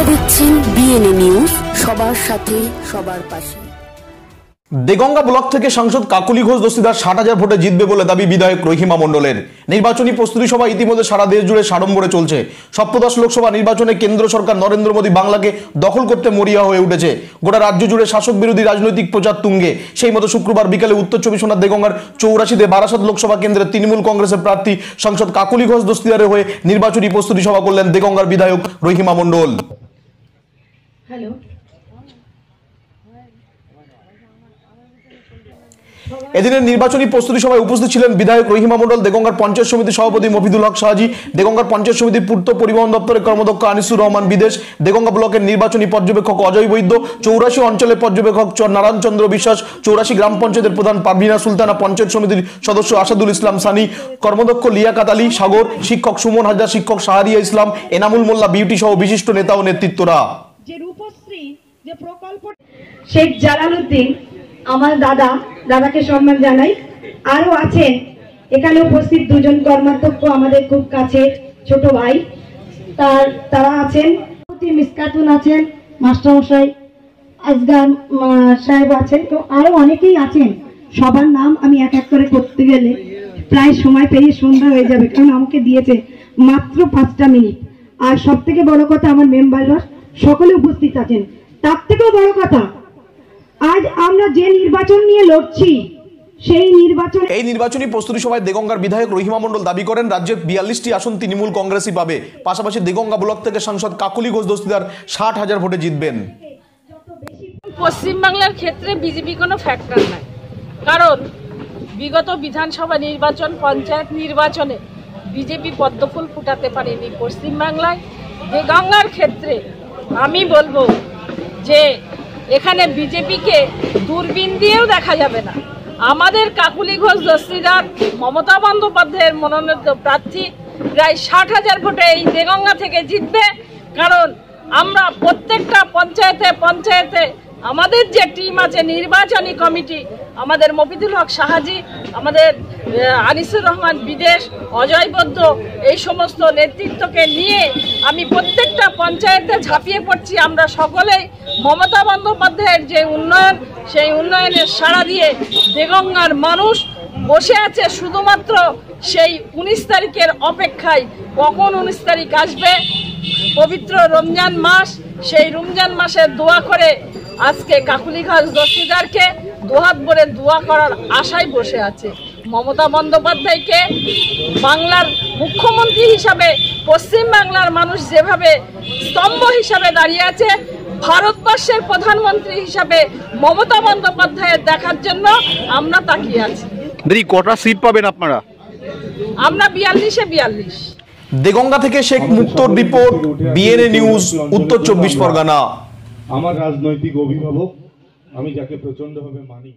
দেখছেন BNA news, সবার সাথে সবার পাশে। দেগঙ্গা ব্লক থেকে সাংসদ কাকলি ঘোষ দস্তিদার 60,000 ভোটে জিতবে বলে দাবি বিধায়ক রহিমা মণ্ডলের। নির্বাচনী প্রস্তুতি সভা ইতিমধ্যে সারা দেশ জুড়ে সাড়ম্বরে চলছে। সপ্তদশ লোকসভা নির্বাচনে কেন্দ্র সরকার নরেন্দ্র মোদী বাংলাকে দখল করতে মরিয়া হয়ে উঠেছে। গোটা রাজ্য জুড়ে শাসক বিরোধী রাজনৈতিক প্রচার তুঙ্গে। সেই মতো শুক্রবার বিকালে উত্তর চব্বিশ পরগনার দেগঙ্গার 84-তে বারাসাত লোকসভা কেন্দ্রের তৃণমূল কংগ্রেসের প্রার্থী সাংসদ কাকলি ঘোষ দস্তিদারের হয়ে নির্বাচনী প্রস্তুতি সভা করলেন দেগঙ্গার বিধায়ক রহিমা মণ্ডল। এদিনের নির্বাচনী প্রস্তুতি সভায় উপস্থিত ছিলেন বিধায়ক রহিমা মণ্ডল, দেগঙ্গার পঞ্চায়েত সমিতির সভাপতি মফিদুল হক শাহজি, দেগঙ্গার পঞ্চায়েত সমিতির পূর্ত পরিবহন দপ্তরের কর্মদক্ষ আনিসুর রহমান বিদেশ, দেগঙ্গা ব্লকের নির্বাচনী পর্যবেক্ষক অজয় বৈদ্য, 84 অঞ্চলের পর্যবেক্ষক নারায়ণ চন্দ্র বিশ্বাস, 84 গ্রাম পঞ্চায়েতের প্রধান পারভিনা সুলতানা, পঞ্চায়েত সমিতির সদস্য আসাদুল ইসলাম সানি, কর্মদক্ষ লিয়াকাত আলী সাগর, শিক্ষক সুমন হাজরা, শিক্ষক শাহরিয়া ইসলাম, এনামুল মোল্লা বিউটি সহ বিশিষ্ট নেতা ও নেতৃত্বরা। যে রূপশ্রী যে প্রকল্প শেখ জালালউদ্দিন আমার দাদাকে সম্মান জানাই। আরো আছেন এখানে উপস্থিত দুজন কর্মাধ্যক্ষ, আমাদের খুব কাছে ছোট ভাই, তারা আছেন, মিসকাতুন আছেন, মাস্টারমশাই আজগার সাহেব আছেন, তো আরো অনেকেই আছেন। সবার নাম আমি এক এক করে করতে গেলে প্রায় সময় পেরিয়ে সন্ধ্যা হয়ে যাবে, কারণ আমাকে দিয়েছে মাত্র 5টা মিনিট। আর সব থেকে বড় কথা, আমার মেম্বাররা সকলে উপস্থিত আছেন। তার থেকেও বড় কথা, আজ আমরা যে নির্বাচন নিয়ে লড়ছি সেই নির্বাচনী প্রস্তুতি সভায় দেগঙ্গার বিধায়ক রহিমা মণ্ডল দাবি করেন রাজ্যের 42টি আসন তৃণমূল কংগ্রেসই পাবে। পাশাপাশি দেগঙ্গা ব্লক থেকে সাংসদ কাকলি ঘোষ দস্তিদার 60,000 ভোটে জিতবেন। পশ্চিমবাংলার ক্ষেত্রে বিজেপি কোনো ফ্যাক্টর নাই, কারণ বিগত বিধানসভা নির্বাচন, পঞ্চায়েত নির্বাচনে বিজেপি পদ্মফুল ফুটাতে পারেনি পশ্চিমবাংলায়। দেগঙ্গার ক্ষেত্রে আমি বলবো যে এখানে বিজেপিকে দূরবীন দিয়েও দেখা যাবে না। আমাদের কাকলি ঘোষ দস্তিদার মমতা বন্দ্যোপাধ্যায়ের মনোনীত প্রার্থী প্রায় 60,000 ভোটে এই দেগঙ্গা থেকে জিতবে। কারণ আমরা প্রত্যেকটা পঞ্চায়েতে আমাদের যে টিম আছে, নির্বাচনী কমিটি, আমাদের মফিদুল হক শাহজি, আমাদের আনিসুর রহমান বিদেশ, অজয় বৈদ্য, এই সমস্ত নেতৃত্বকে নিয়ে আমি প্রত্যেকটা পঞ্চায়েতে ঝাঁপিয়ে পড়ছি। আমরা সকলেই মমতা বন্দ্যোপাধ্যায়ের যে উন্নয়ন, সেই উন্নয়নের সাড়া দিয়ে দেগঙ্গার মানুষ বসে আছে শুধুমাত্র সেই 19 তারিখের অপেক্ষায়। কখন 19 তারিখ আসবে? পবিত্র রমজান মাস, সেই রমজান মাসে দোয়া করে আজকে কাকলি ঘোষ দস্তিদারকে দুহাত ভরে দোয়া করার আশায় বসে আছে। মমতা বন্দ্যোপাধ্যায়কে বাংলার মুখ্যমন্ত্রী হিসাবে পশ্চিম বাংলার মানুষ যেভাবে স্তম্ভ হিসাবে দাঁড়িয়ে আছে, ভারতবর্ষের প্রধানমন্ত্রী হিসাবে মমতা বন্দ্যোপাধ্যায়ের দেখার জন্য আমরা তাকিয়ে আছি। দিদি, কটা সিট পাবেন আপনারা? আমরা 42-এ 42। দেগঙ্গা থেকে শেখ মুক্তর রিপোর্ট, বিএনএ নিউজ, উত্তর 24 পরগনা। আমার রাজনৈতিক অভিভাবক, আমি যাকে প্রচন্ডভাবে মানি।